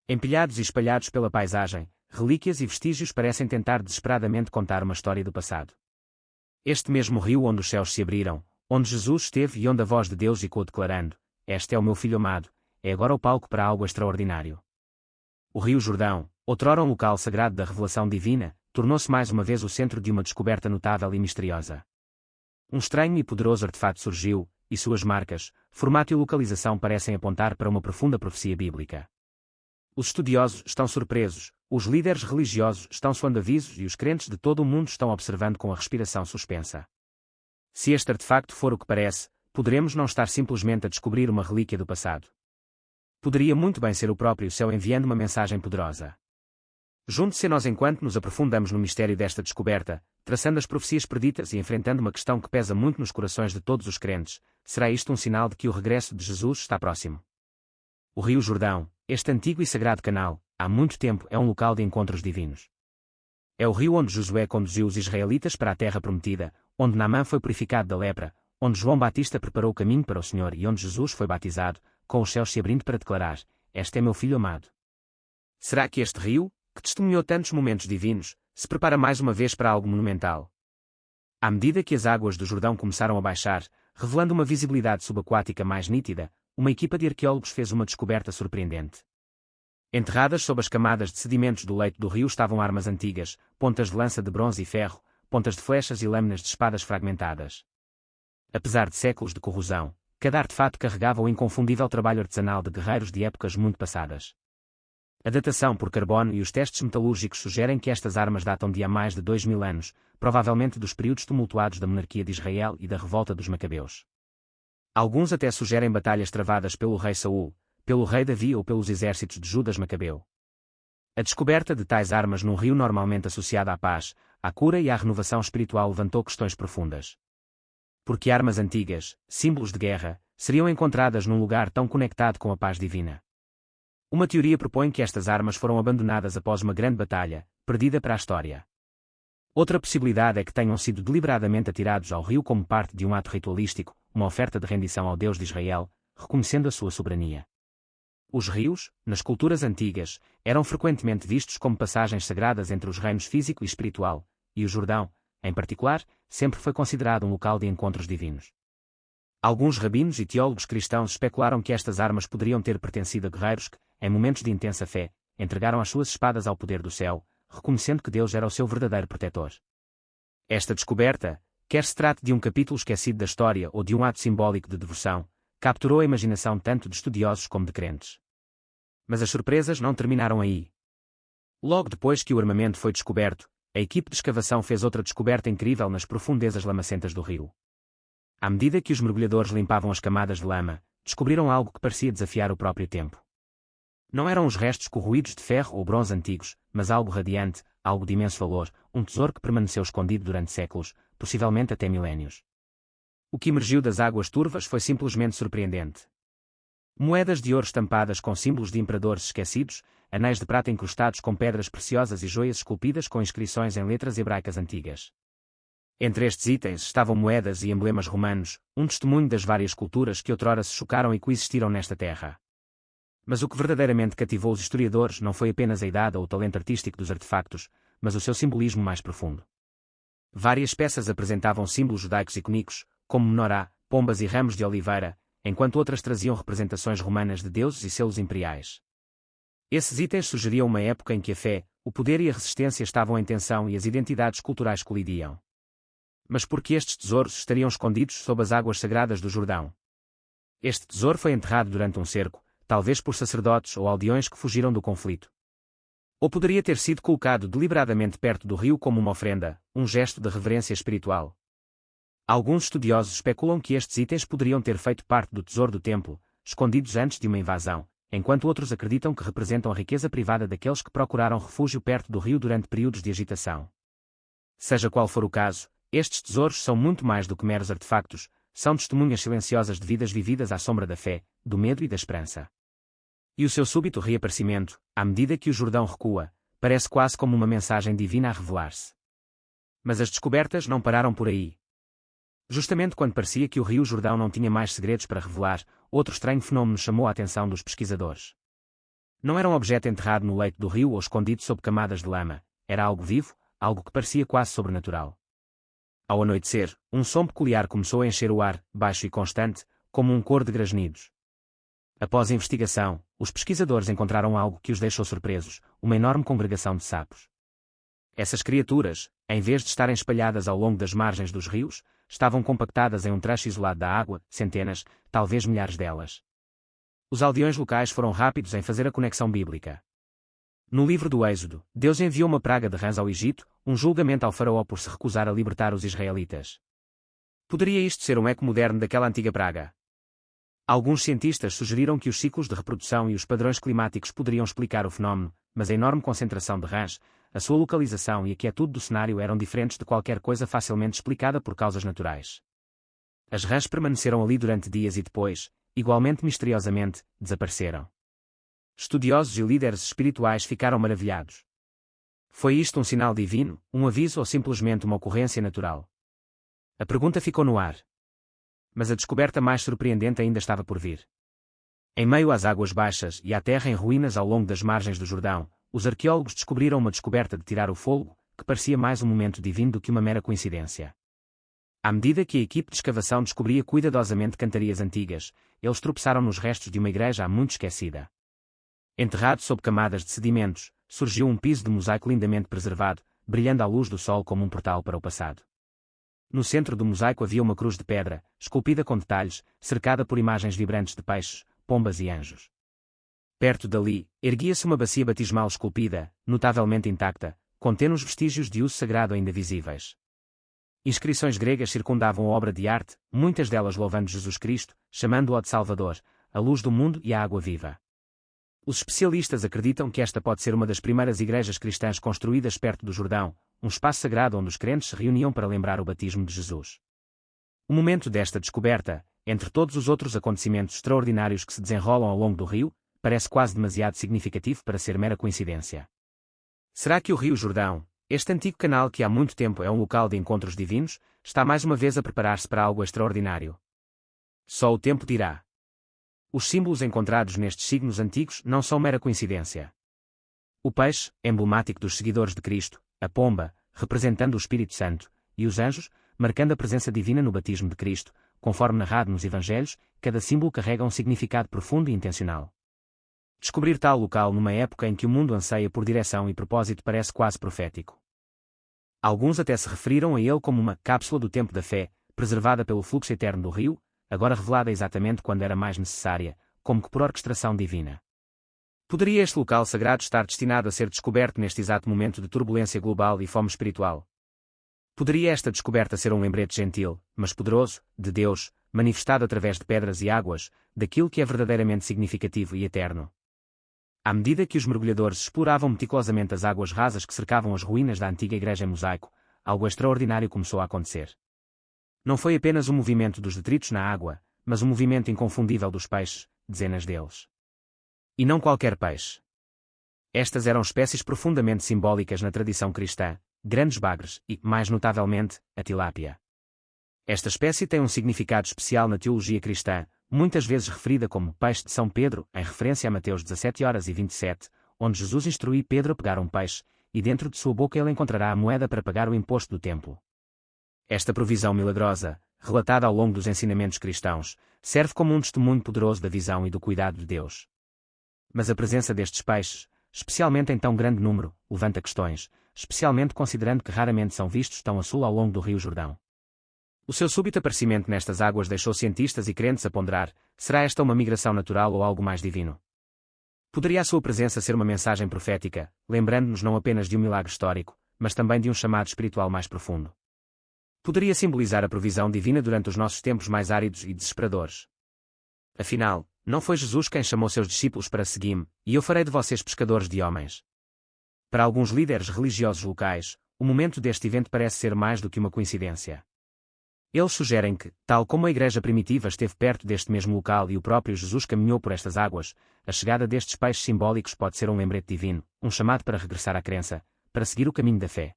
Empilhados e espalhados pela paisagem, relíquias e vestígios parecem tentar desesperadamente contar uma história do passado. Este mesmo rio onde os céus se abriram, onde Jesus esteve e onde a voz de Deus ecoou declarando: "Este é o meu filho amado", é agora o palco para algo extraordinário. O Rio Jordão, outrora um local sagrado da revelação divina, tornou-se mais uma vez o centro de uma descoberta notável e misteriosa. Um estranho e poderoso artefato surgiu, e suas marcas, formato e localização parecem apontar para uma profunda profecia bíblica. Os estudiosos estão surpresos, os líderes religiosos estão soando avisos e os crentes de todo o mundo estão observando com a respiração suspensa. Se este artefacto for o que parece, poderemos não estar simplesmente a descobrir uma relíquia do passado. Poderia muito bem ser o próprio céu enviando uma mensagem poderosa. Junte-se a nós enquanto nos aprofundamos no mistério desta descoberta, traçando as profecias preditas e enfrentando uma questão que pesa muito nos corações de todos os crentes: será isto um sinal de que o regresso de Jesus está próximo? O Rio Jordão, este antigo e sagrado canal, há muito tempo é um local de encontros divinos. É o rio onde Josué conduziu os israelitas para a terra prometida, onde Naamã foi purificado da lepra, onde João Batista preparou o caminho para o Senhor e onde Jesus foi batizado, com os céus se abrindo para declarar: "Este é meu filho amado". Será que este rio, que testemunhou tantos momentos divinos, se prepara mais uma vez para algo monumental? À medida que as águas do Jordão começaram a baixar, revelando uma visibilidade subaquática mais nítida, uma equipa de arqueólogos fez uma descoberta surpreendente. Enterradas sob as camadas de sedimentos do leito do rio estavam armas antigas, pontas de lança de bronze e ferro, pontas de flechas e lâminas de espadas fragmentadas. Apesar de séculos de corrosão, cada artefato carregava o inconfundível trabalho artesanal de guerreiros de épocas muito passadas. A datação por carbono e os testes metalúrgicos sugerem que estas armas datam de há mais de 2000 anos, provavelmente dos períodos tumultuados da monarquia de Israel e da revolta dos Macabeus. Alguns até sugerem batalhas travadas pelo rei Saul, pelo rei Davi ou pelos exércitos de Judas Macabeu. A descoberta de tais armas num rio normalmente associado à paz, à cura e à renovação espiritual levantou questões profundas. Por que armas antigas, símbolos de guerra, seriam encontradas num lugar tão conectado com a paz divina? Uma teoria propõe que estas armas foram abandonadas após uma grande batalha, perdida para a história. Outra possibilidade é que tenham sido deliberadamente atirados ao rio como parte de um ato ritualístico, uma oferta de rendição ao Deus de Israel, reconhecendo a sua soberania. Os rios, nas culturas antigas, eram frequentemente vistos como passagens sagradas entre os reinos físico e espiritual, e o Jordão, em particular, sempre foi considerado um local de encontros divinos. Alguns rabinos e teólogos cristãos especularam que estas armas poderiam ter pertencido a guerreiros que, em momentos de intensa fé, entregaram as suas espadas ao poder do céu, reconhecendo que Deus era o seu verdadeiro protetor. Esta descoberta, quer se trate de um capítulo esquecido da história ou de um ato simbólico de devoção, capturou a imaginação tanto de estudiosos como de crentes. Mas as surpresas não terminaram aí. Logo depois que o armamento foi descoberto, a equipe de escavação fez outra descoberta incrível nas profundezas lamacentas do rio. À medida que os mergulhadores limpavam as camadas de lama, descobriram algo que parecia desafiar o próprio tempo. Não eram os restos corroídos de ferro ou bronze antigos, mas algo radiante, algo de imenso valor, um tesouro que permaneceu escondido durante séculos, possivelmente até milénios. O que emergiu das águas turvas foi simplesmente surpreendente. Moedas de ouro estampadas com símbolos de imperadores esquecidos, anéis de prata incrustados com pedras preciosas e joias esculpidas com inscrições em letras hebraicas antigas. Entre estes itens estavam moedas e emblemas romanos, um testemunho das várias culturas que outrora se chocaram e coexistiram nesta terra. Mas o que verdadeiramente cativou os historiadores não foi apenas a idade ou o talento artístico dos artefactos, mas o seu simbolismo mais profundo. Várias peças apresentavam símbolos judaicos icônicos, como menorá, pombas e ramos de oliveira, enquanto outras traziam representações romanas de deuses e selos imperiais. Esses itens sugeriam uma época em que a fé, o poder e a resistência estavam em tensão e as identidades culturais colidiam. Mas por que estes tesouros estariam escondidos sob as águas sagradas do Jordão? Este tesouro foi enterrado durante um cerco, talvez por sacerdotes ou aldeões que fugiram do conflito. Ou poderia ter sido colocado deliberadamente perto do rio como uma ofrenda, um gesto de reverência espiritual. Alguns estudiosos especulam que estes itens poderiam ter feito parte do tesouro do templo, escondidos antes de uma invasão, enquanto outros acreditam que representam a riqueza privada daqueles que procuraram refúgio perto do rio durante períodos de agitação. Seja qual for o caso, estes tesouros são muito mais do que meros artefactos, são testemunhas silenciosas de vidas vividas à sombra da fé, do medo e da esperança. E o seu súbito reaparecimento, à medida que o Jordão recua, parece quase como uma mensagem divina a revelar-se. Mas as descobertas não pararam por aí. Justamente quando parecia que o Rio Jordão não tinha mais segredos para revelar, outro estranho fenômeno chamou a atenção dos pesquisadores. Não era um objeto enterrado no leito do rio ou escondido sob camadas de lama, era algo vivo, algo que parecia quase sobrenatural. Ao anoitecer, um som peculiar começou a encher o ar, baixo e constante, como um coro de grasnidos. Após a investigação, os pesquisadores encontraram algo que os deixou surpresos, uma enorme congregação de sapos. Essas criaturas, em vez de estarem espalhadas ao longo das margens dos rios, estavam compactadas em um trecho isolado da água, centenas, talvez milhares delas. Os aldeões locais foram rápidos em fazer a conexão bíblica. No livro do Êxodo, Deus enviou uma praga de rãs ao Egito, um julgamento ao faraó por se recusar a libertar os israelitas. Poderia isto ser um eco moderno daquela antiga praga? Alguns cientistas sugeriram que os ciclos de reprodução e os padrões climáticos poderiam explicar o fenómeno, mas a enorme concentração de rãs, a sua localização e a quietude do cenário eram diferentes de qualquer coisa facilmente explicada por causas naturais. As rãs permaneceram ali durante dias e depois, igualmente misteriosamente, desapareceram. Estudiosos e líderes espirituais ficaram maravilhados. Foi isto um sinal divino, um aviso ou simplesmente uma ocorrência natural? A pergunta ficou no ar. Mas a descoberta mais surpreendente ainda estava por vir. Em meio às águas baixas e à terra em ruínas ao longo das margens do Jordão, os arqueólogos descobriram uma descoberta de tirar o fogo, que parecia mais um momento divino do que uma mera coincidência. À medida que a equipe de escavação descobria cuidadosamente cantarias antigas, eles tropeçaram nos restos de uma igreja há muito esquecida. Enterrado sob camadas de sedimentos, surgiu um piso de mosaico lindamente preservado, brilhando à luz do sol como um portal para o passado. No centro do mosaico havia uma cruz de pedra, esculpida com detalhes, cercada por imagens vibrantes de peixes, pombas e anjos. Perto dali, erguia-se uma bacia batismal esculpida, notavelmente intacta, contendo os vestígios de uso sagrado ainda visíveis. Inscrições gregas circundavam a obra de arte, muitas delas louvando Jesus Cristo, chamando-o de Salvador, a luz do mundo e a água viva. Os especialistas acreditam que esta pode ser uma das primeiras igrejas cristãs construídas perto do Jordão, um espaço sagrado onde os crentes se reuniam para lembrar o batismo de Jesus. O momento desta descoberta, entre todos os outros acontecimentos extraordinários que se desenrolam ao longo do rio, parece quase demasiado significativo para ser mera coincidência. Será que o Rio Jordão, este antigo canal que há muito tempo é um local de encontros divinos, está mais uma vez a preparar-se para algo extraordinário? Só o tempo dirá. Os símbolos encontrados nestes signos antigos não são mera coincidência. O peixe, emblemático dos seguidores de Cristo, a pomba, representando o Espírito Santo, e os anjos, marcando a presença divina no batismo de Cristo, conforme narrado nos Evangelhos, cada símbolo carrega um significado profundo e intencional. Descobrir tal local numa época em que o mundo anseia por direção e propósito parece quase profético. Alguns até se referiram a ele como uma cápsula do tempo da fé, preservada pelo fluxo eterno do rio, agora revelada exatamente quando era mais necessária, como que por orquestração divina. Poderia este local sagrado estar destinado a ser descoberto neste exato momento de turbulência global e fome espiritual? Poderia esta descoberta ser um lembrete gentil, mas poderoso, de Deus, manifestado através de pedras e águas, daquilo que é verdadeiramente significativo e eterno? À medida que os mergulhadores exploravam meticulosamente as águas rasas que cercavam as ruínas da antiga igreja em mosaico, algo extraordinário começou a acontecer. Não foi apenas o movimento dos detritos na água, mas o movimento inconfundível dos peixes, dezenas deles. E não qualquer peixe. Estas eram espécies profundamente simbólicas na tradição cristã, grandes bagres e, mais notavelmente, a tilápia. Esta espécie tem um significado especial na teologia cristã, muitas vezes referida como peixe de São Pedro, em referência a Mateus 17:27, onde Jesus instrui Pedro a pegar um peixe, e dentro de sua boca ele encontrará a moeda para pagar o imposto do templo. Esta provisão milagrosa, relatada ao longo dos ensinamentos cristãos, serve como um testemunho poderoso da visão e do cuidado de Deus. Mas a presença destes peixes, especialmente em tão grande número, levanta questões, especialmente considerando que raramente são vistos tão a sul ao longo do Rio Jordão. O seu súbito aparecimento nestas águas deixou cientistas e crentes a ponderar: será esta uma migração natural ou algo mais divino? Poderia a sua presença ser uma mensagem profética, lembrando-nos não apenas de um milagre histórico, mas também de um chamado espiritual mais profundo? Poderia simbolizar a provisão divina durante os nossos tempos mais áridos e desesperadores? Afinal, não foi Jesus quem chamou seus discípulos para seguir-me, e eu farei de vocês pescadores de homens? Para alguns líderes religiosos locais, o momento deste evento parece ser mais do que uma coincidência. Eles sugerem que, tal como a igreja primitiva esteve perto deste mesmo local e o próprio Jesus caminhou por estas águas, a chegada destes peixes simbólicos pode ser um lembrete divino, um chamado para regressar à crença, para seguir o caminho da fé.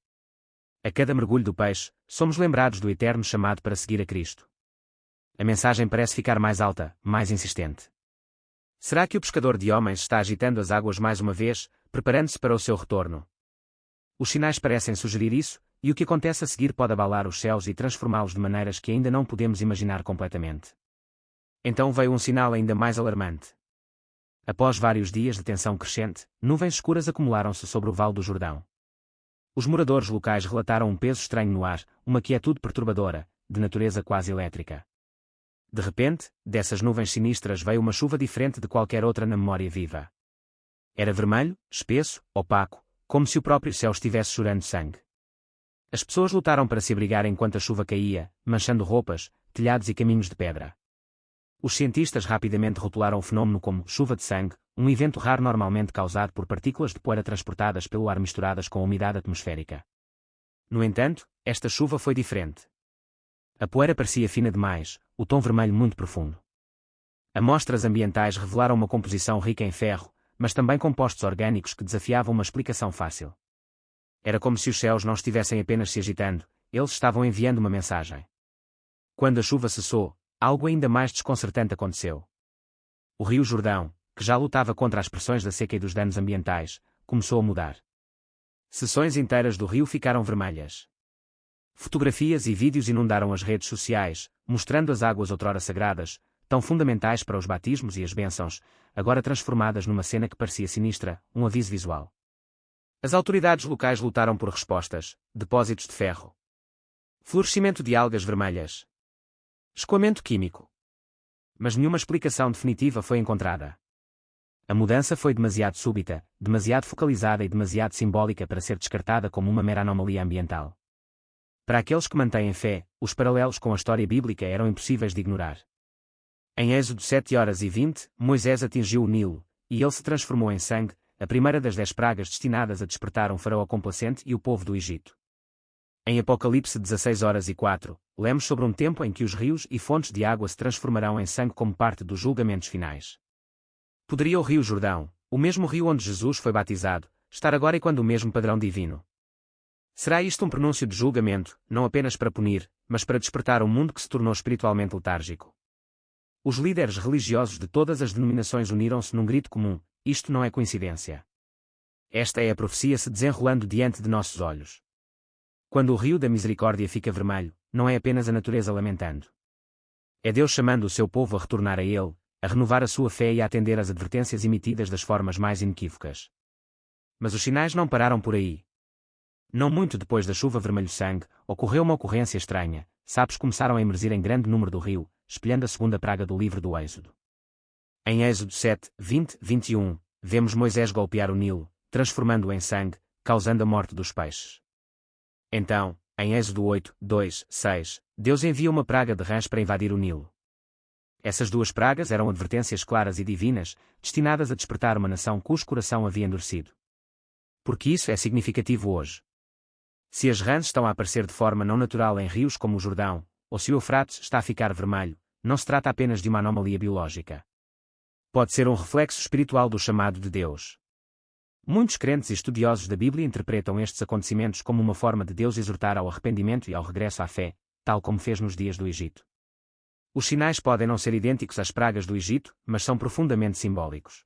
A cada mergulho do peixe, somos lembrados do eterno chamado para seguir a Cristo. A mensagem parece ficar mais alta, mais insistente. Será que o pescador de homens está agitando as águas mais uma vez, preparando-se para o seu retorno? Os sinais parecem sugerir isso, e o que acontece a seguir pode abalar os céus e transformá-los de maneiras que ainda não podemos imaginar completamente. Então veio um sinal ainda mais alarmante. Após vários dias de tensão crescente, nuvens escuras acumularam-se sobre o Vale do Jordão. Os moradores locais relataram um peso estranho no ar, uma quietude perturbadora, de natureza quase elétrica. De repente, dessas nuvens sinistras veio uma chuva diferente de qualquer outra na memória viva. Era vermelho, espesso, opaco, como se o próprio céu estivesse chorando sangue. As pessoas lutaram para se abrigar enquanto a chuva caía, manchando roupas, telhados e caminhos de pedra. Os cientistas rapidamente rotularam o fenômeno como chuva de sangue, um evento raro normalmente causado por partículas de poeira transportadas pelo ar misturadas com a umidade atmosférica. No entanto, esta chuva foi diferente. A poeira parecia fina demais, o tom vermelho muito profundo. Amostras ambientais revelaram uma composição rica em ferro, mas também compostos orgânicos que desafiavam uma explicação fácil. Era como se os céus não estivessem apenas se agitando, eles estavam enviando uma mensagem. Quando a chuva cessou, algo ainda mais desconcertante aconteceu. O Rio Jordão, que já lutava contra as pressões da seca e dos danos ambientais, começou a mudar. Seções inteiras do rio ficaram vermelhas. Fotografias e vídeos inundaram as redes sociais, mostrando as águas outrora sagradas, tão fundamentais para os batismos e as bênçãos, agora transformadas numa cena que parecia sinistra, um aviso visual. As autoridades locais lutaram por respostas: depósitos de ferro, florescimento de algas vermelhas, escoamento químico. Mas nenhuma explicação definitiva foi encontrada. A mudança foi demasiado súbita, demasiado focalizada e demasiado simbólica para ser descartada como uma mera anomalia ambiental. Para aqueles que mantêm fé, os paralelos com a história bíblica eram impossíveis de ignorar. Em Êxodo 7:20, Moisés atingiu o Nilo, e ele se transformou em sangue, a primeira das 10 pragas destinadas a despertar um faraó complacente e o povo do Egito. Em Apocalipse 16:4, lemos sobre um tempo em que os rios e fontes de água se transformarão em sangue como parte dos julgamentos finais. Poderia o Rio Jordão, o mesmo rio onde Jesus foi batizado, estar agora ecoando o mesmo padrão divino? Será isto um pronúncio de julgamento, não apenas para punir, mas para despertar um mundo que se tornou espiritualmente letárgico? Os líderes religiosos de todas as denominações uniram-se num grito comum: isto não é coincidência. Esta é a profecia se desenrolando diante de nossos olhos. Quando o rio da misericórdia fica vermelho, não é apenas a natureza lamentando. É Deus chamando o seu povo a retornar a Ele, a renovar a sua fé e a atender às advertências emitidas das formas mais inequívocas. Mas os sinais não pararam por aí. Não muito depois da chuva vermelho-sangue, ocorreu uma ocorrência estranha: sapos começaram a emergir em grande número do rio, espelhando a segunda praga do livro do Êxodo. Em Êxodo 7:20-21, vemos Moisés golpear o Nilo, transformando-o em sangue, causando a morte dos peixes. Então, em Êxodo 8:2-6, Deus envia uma praga de rãs para invadir o Nilo. Essas duas pragas eram advertências claras e divinas, destinadas a despertar uma nação cujo coração havia endurecido. Porque isso é significativo hoje. Se as rãs estão a aparecer de forma não natural em rios como o Jordão, ou se o Eufrates está a ficar vermelho, não se trata apenas de uma anomalia biológica. Pode ser um reflexo espiritual do chamado de Deus. Muitos crentes e estudiosos da Bíblia interpretam estes acontecimentos como uma forma de Deus exortar ao arrependimento e ao regresso à fé, tal como fez nos dias do Egito. Os sinais podem não ser idênticos às pragas do Egito, mas são profundamente simbólicos.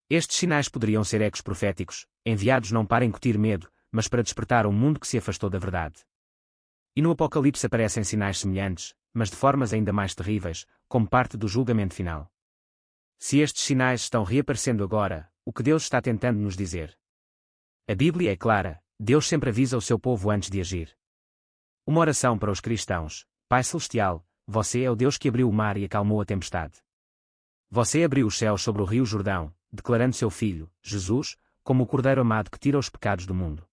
Estes sinais poderiam ser ecos proféticos, enviados não para incutir medo, mas para despertar um mundo que se afastou da verdade. E no Apocalipse aparecem sinais semelhantes, mas de formas ainda mais terríveis, como parte do julgamento final. Se estes sinais estão reaparecendo agora, o que Deus está tentando nos dizer? A Bíblia é clara: Deus sempre avisa o seu povo antes de agir. Uma oração para os cristãos: Pai Celestial, você é o Deus que abriu o mar e acalmou a tempestade. Você abriu os céus sobre o Rio Jordão, declarando seu Filho, Jesus, como o Cordeiro amado que tira os pecados do mundo.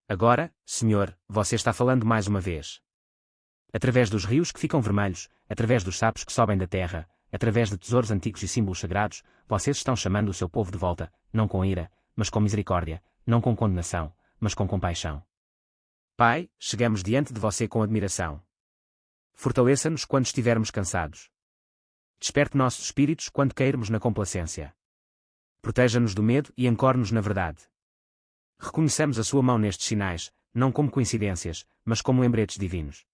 Agora, Senhor, você está falando mais uma vez. Através dos rios que ficam vermelhos, através dos sapos que sobem da terra, através de tesouros antigos e símbolos sagrados, vocês estão chamando o seu povo de volta, não com ira, mas com misericórdia, não com condenação, mas com compaixão. Pai, chegamos diante de você com admiração. Fortaleça-nos quando estivermos cansados. Desperte nossos espíritos quando cairmos na complacência. Proteja-nos do medo e ancore-nos na verdade. Reconheçamos a sua mão nestes sinais, não como coincidências, mas como lembretes divinos.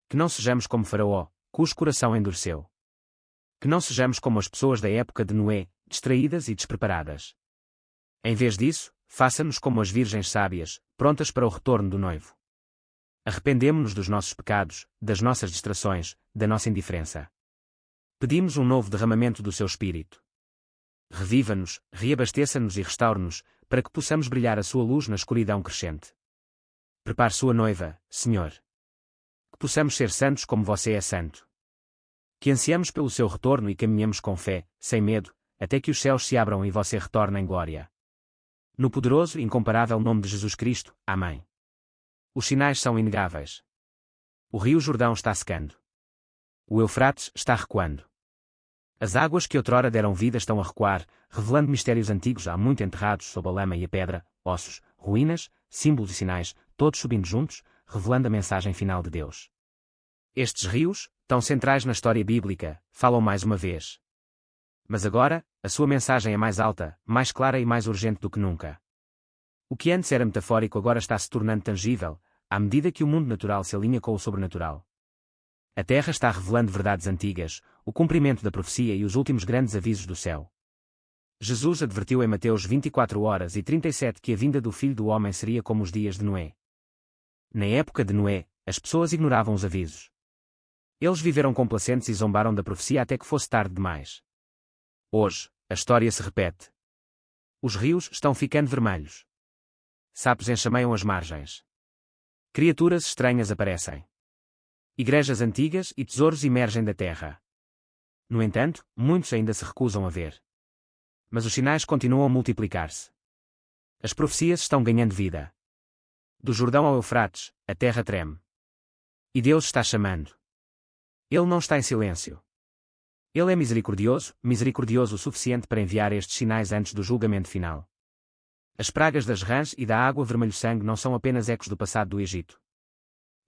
Que não sejamos como Faraó, cujo coração endureceu. Que não sejamos como as pessoas da época de Noé, distraídas e despreparadas. Em vez disso, faça-nos como as virgens sábias, prontas para o retorno do noivo. Arrependemo-nos dos nossos pecados, das nossas distrações, da nossa indiferença. Pedimos um novo derramamento do seu Espírito. Reviva-nos, reabasteça-nos e restaure-nos, para que possamos brilhar a sua luz na escuridão crescente. Prepare sua noiva, Senhor. Que possamos ser santos como você é santo. Que ansiemos pelo seu retorno e caminhemos com fé, sem medo, até que os céus se abram e você retorne em glória. No poderoso e incomparável nome de Jesus Cristo, amém. Os sinais são inegáveis. O rio Jordão está secando. O Eufrates está recuando. As águas que outrora deram vida estão a recuar, revelando mistérios antigos há muito enterrados sob a lama e a pedra, ossos, ruínas, símbolos e sinais, todos subindo juntos, revelando a mensagem final de Deus. Estes rios, tão centrais na história bíblica, falam mais uma vez. Mas agora, a sua mensagem é mais alta, mais clara e mais urgente do que nunca. O que antes era metafórico agora está se tornando tangível, à medida que o mundo natural se alinha com o sobrenatural. A Terra está revelando verdades antigas, o cumprimento da profecia e os últimos grandes avisos do céu. Jesus advertiu em Mateus 24h37 que a vinda do Filho do Homem seria como os dias de Noé. Na época de Noé, as pessoas ignoravam os avisos. Eles viveram complacentes e zombaram da profecia até que fosse tarde demais. Hoje, a história se repete. Os rios estão ficando vermelhos. Sapos enxameiam as margens. Criaturas estranhas aparecem. Igrejas antigas e tesouros emergem da terra. No entanto, muitos ainda se recusam a ver. Mas os sinais continuam a multiplicar-se. As profecias estão ganhando vida. Do Jordão ao Eufrates, a terra treme. E Deus está chamando. Ele não está em silêncio. Ele é misericordioso o suficiente para enviar estes sinais antes do julgamento final. As pragas das rãs e da água vermelho-sangue não são apenas ecos do passado do Egito.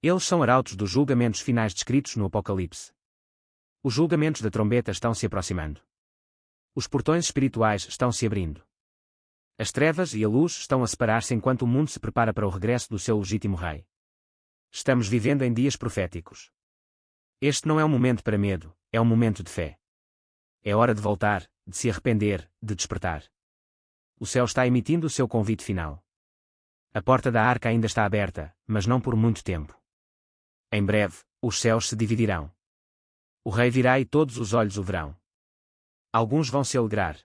Eles são arautos dos julgamentos finais descritos no Apocalipse. Os julgamentos da trombeta estão se aproximando. Os portões espirituais estão se abrindo. As trevas e a luz estão a separar-se enquanto o mundo se prepara para o regresso do seu legítimo rei. Estamos vivendo em dias proféticos. Este não é um momento para medo, é um momento de fé. É hora de voltar, de se arrepender, de despertar. O céu está emitindo o seu convite final. A porta da arca ainda está aberta, mas não por muito tempo. Em breve, os céus se dividirão. O rei virá e todos os olhos o verão. Alguns vão se alegrar.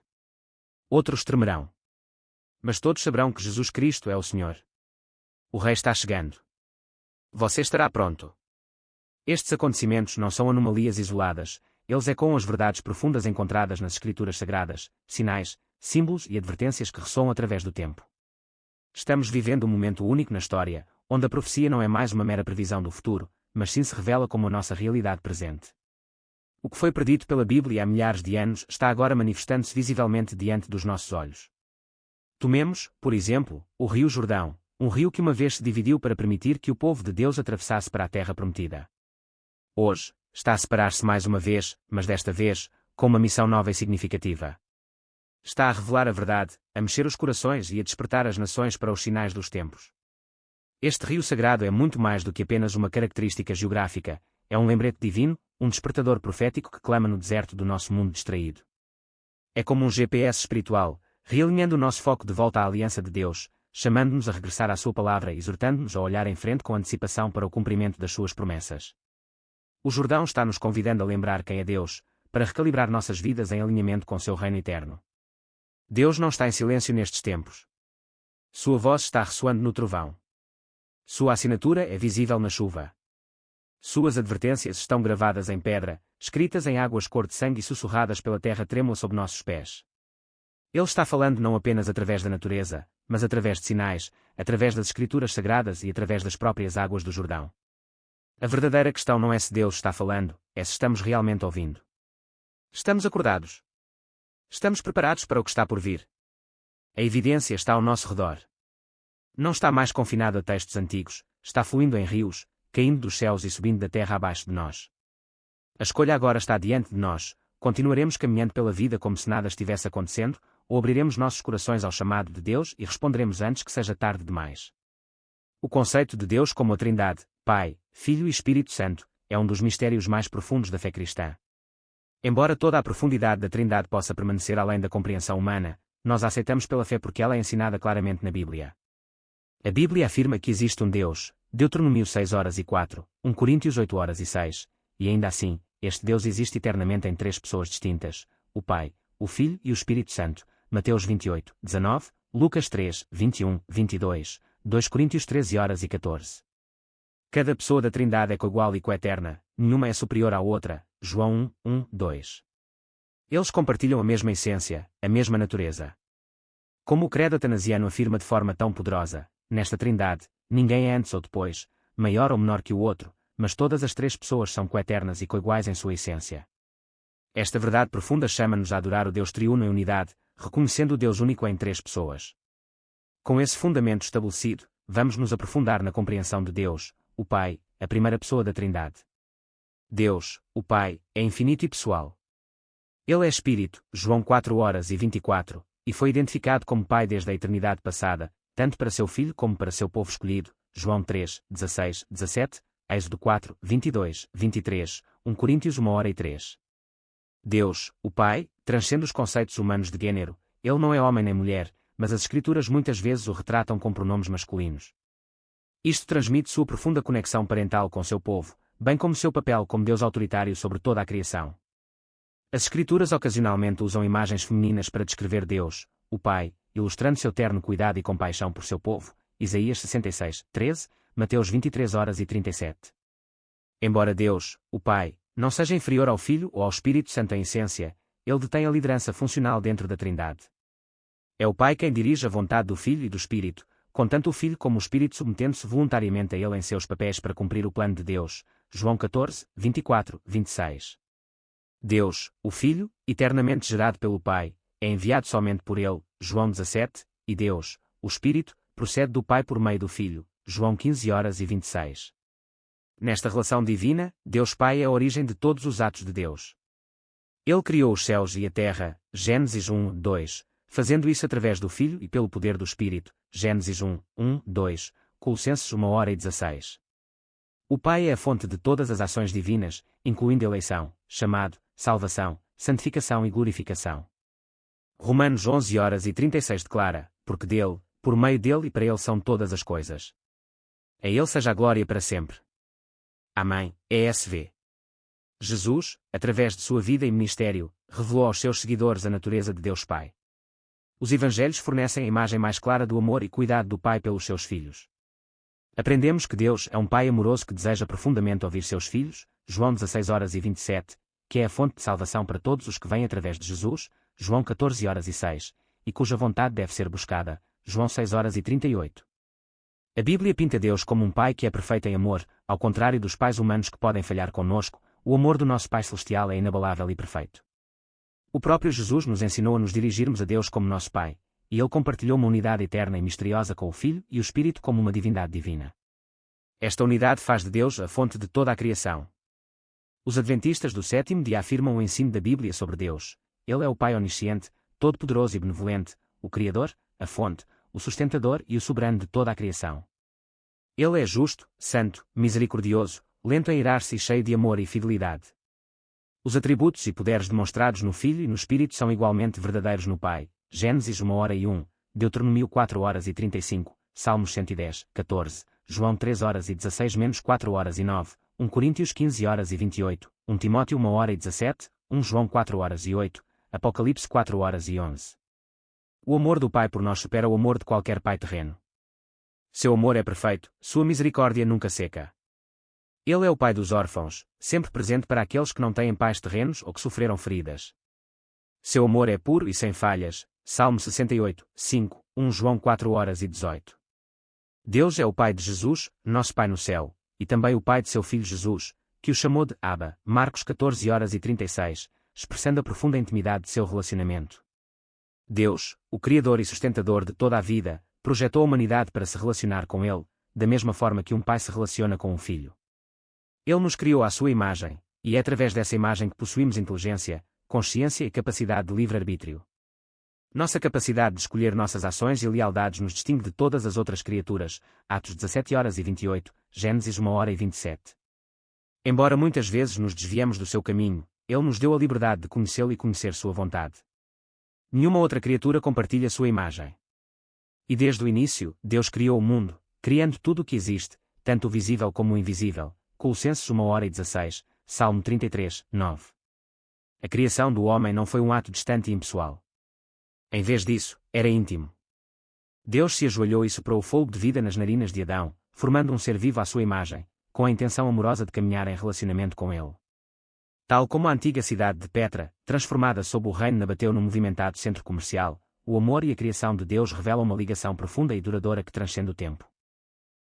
Outros tremerão. Mas todos saberão que Jesus Cristo é o Senhor. O rei está chegando. Você estará pronto. Estes acontecimentos não são anomalias isoladas, eles ecoam as verdades profundas encontradas nas Escrituras Sagradas, sinais, símbolos e advertências que ressoam através do tempo. Estamos vivendo um momento único na história, onde a profecia não é mais uma mera previsão do futuro, mas sim se revela como a nossa realidade presente. O que foi predito pela Bíblia há milhares de anos está agora manifestando-se visivelmente diante dos nossos olhos. Tomemos, por exemplo, o Rio Jordão, um rio que uma vez se dividiu para permitir que o povo de Deus atravessasse para a Terra Prometida. Hoje, está a separar-se mais uma vez, mas desta vez, com uma missão nova e significativa. Está a revelar a verdade, a mexer os corações e a despertar as nações para os sinais dos tempos. Este rio sagrado é muito mais do que apenas uma característica geográfica, é um lembrete divino, um despertador profético que clama no deserto do nosso mundo distraído. É como um GPS espiritual, realinhando o nosso foco de volta à aliança de Deus, chamando-nos a regressar à sua palavra e exortando-nos a olhar em frente com antecipação para o cumprimento das suas promessas. O Jordão está nos convidando a lembrar quem é Deus, para recalibrar nossas vidas em alinhamento com seu reino eterno. Deus não está em silêncio nestes tempos. Sua voz está ressoando no trovão. Sua assinatura é visível na chuva. Suas advertências estão gravadas em pedra, escritas em águas cor de sangue e sussurradas pela terra trêmula sob nossos pés. Ele está falando não apenas através da natureza, mas através de sinais, através das Escrituras Sagradas e através das próprias águas do Jordão. A verdadeira questão não é se Deus está falando, é se estamos realmente ouvindo. Estamos acordados. Estamos preparados para o que está por vir. A evidência está ao nosso redor. Não está mais confinado a textos antigos, está fluindo em rios, caindo dos céus e subindo da terra abaixo de nós. A escolha agora está diante de nós: continuaremos caminhando pela vida como se nada estivesse acontecendo, ou abriremos nossos corações ao chamado de Deus e responderemos antes que seja tarde demais. O conceito de Deus como a Trindade, Pai, Filho e Espírito Santo, é um dos mistérios mais profundos da fé cristã. Embora toda a profundidade da Trindade possa permanecer além da compreensão humana, nós a aceitamos pela fé porque ela é ensinada claramente na Bíblia. A Bíblia afirma que existe um Deus, Deuteronômio 6:4, 1 Coríntios 8:6, e ainda assim, este Deus existe eternamente em três pessoas distintas, o Pai, o Filho e o Espírito Santo, Mateus 28:19, Lucas 3:21-22, 2 Coríntios 13:14. Cada pessoa da Trindade é coigual e coeterna, nenhuma é superior à outra, João 1:2. Eles compartilham a mesma essência, a mesma natureza. Como o credo atanasiano afirma de forma tão poderosa, nesta Trindade, ninguém é antes ou depois, maior ou menor que o outro, mas todas as três pessoas são coeternas e coiguais em sua essência. Esta verdade profunda chama-nos a adorar o Deus triuno em unidade, reconhecendo o Deus único em três pessoas. Com esse fundamento estabelecido, vamos nos aprofundar na compreensão de Deus, o Pai, a primeira pessoa da Trindade. Deus, o Pai, é infinito e pessoal. Ele é Espírito, João 4:24, e foi identificado como Pai desde a eternidade passada, tanto para seu Filho como para seu povo escolhido, João 3:16-17, Êxodo 4:22-23, 1 Coríntios 1:3. Deus, o Pai, transcende os conceitos humanos de gênero, ele não é homem nem mulher, mas as Escrituras muitas vezes o retratam com pronomes masculinos. Isto transmite sua profunda conexão parental com seu povo, bem como seu papel como Deus autoritário sobre toda a criação. As Escrituras ocasionalmente usam imagens femininas para descrever Deus, o Pai, ilustrando seu terno cuidado e compaixão por seu povo, Isaías 66:13, Mateus 23:37. Embora Deus, o Pai, não seja inferior ao Filho ou ao Espírito Santo em essência, ele detém a liderança funcional dentro da Trindade. É o Pai quem dirige a vontade do Filho e do Espírito, com tanto o Filho como o Espírito submetendo-se voluntariamente a ele em seus papéis para cumprir o plano de Deus, João 14:24-26. Deus, o Filho, eternamente gerado pelo Pai, é enviado somente por ele, João 17, e Deus, o Espírito, procede do Pai por meio do Filho, João 15:26. Nesta relação divina, Deus Pai é a origem de todos os atos de Deus. Ele criou os céus e a terra, Gênesis 1:2, fazendo isso através do Filho e pelo poder do Espírito, Gênesis 1:2, Colossenses 1:16. O Pai é a fonte de todas as ações divinas, incluindo eleição, chamado, salvação, santificação e glorificação. Romanos 11:36 declara, porque dele, por meio dele e para ele são todas as coisas. A ele seja a glória para sempre. Amém. ESV. Jesus, através de sua vida e ministério, revelou aos seus seguidores a natureza de Deus Pai. Os Evangelhos fornecem a imagem mais clara do amor e cuidado do Pai pelos seus filhos. Aprendemos que Deus é um Pai amoroso que deseja profundamente ouvir seus filhos, João 16:27, que é a fonte de salvação para todos os que vêm através de Jesus, João 14:06, e cuja vontade deve ser buscada, João 6:38. A Bíblia pinta Deus como um Pai que é perfeito em amor, ao contrário dos pais humanos que podem falhar conosco, o amor do nosso Pai Celestial é inabalável e perfeito. O próprio Jesus nos ensinou a nos dirigirmos a Deus como nosso Pai, e ele compartilhou uma unidade eterna e misteriosa com o Filho e o Espírito como uma divindade divina. Esta unidade faz de Deus a fonte de toda a criação. Os adventistas do sétimo dia afirmam o ensino da Bíblia sobre Deus. Ele é o Pai onisciente, todo-poderoso e benevolente, o Criador, a fonte, o sustentador e o soberano de toda a criação. Ele é justo, santo, misericordioso, lento a irar-se e cheio de amor e fidelidade. Os atributos e poderes demonstrados no Filho e no Espírito são igualmente verdadeiros no Pai, Gênesis 1:1, Deuteronômio 4:35, Salmos 110:14, João 3:16-4:9, 1 Coríntios 15:28, 1 Timóteo 1:17, 1 João 4:8, Apocalipse 4:11. O amor do Pai por nós supera o amor de qualquer pai terreno. Seu amor é perfeito, sua misericórdia nunca seca. Ele é o Pai dos órfãos, sempre presente para aqueles que não têm pais terrenos ou que sofreram feridas. Seu amor é puro e sem falhas, Salmo 68:5, 1 João 4:18. Deus é o Pai de Jesus, nosso Pai no céu, e também o Pai de seu Filho Jesus, que o chamou de Abba, Marcos 14:36, expressando a profunda intimidade de seu relacionamento. Deus, o Criador e sustentador de toda a vida, projetou a humanidade para se relacionar com Ele, da mesma forma que um pai se relaciona com um filho. Ele nos criou à sua imagem, e é através dessa imagem que possuímos inteligência, consciência e capacidade de livre-arbítrio. Nossa capacidade de escolher nossas ações e lealdades nos distingue de todas as outras criaturas, Atos 17:28, Gênesis 1:27. Embora muitas vezes nos desviemos do seu caminho, Ele nos deu a liberdade de conhecê-lo e conhecer sua vontade. Nenhuma outra criatura compartilha sua imagem. E desde o início, Deus criou o mundo, criando tudo o que existe, tanto o visível como o invisível. Colossenses 1:16, Salmo 33, 9. A criação do homem não foi um ato distante e impessoal. Em vez disso, era íntimo. Deus se ajoelhou e soprou o fôlego de vida nas narinas de Adão, formando um ser vivo à sua imagem, com a intenção amorosa de caminhar em relacionamento com ele. Tal como a antiga cidade de Petra, transformada sob o reino nabateu num movimentado centro comercial, o amor e a criação de Deus revelam uma ligação profunda e duradoura que transcende o tempo.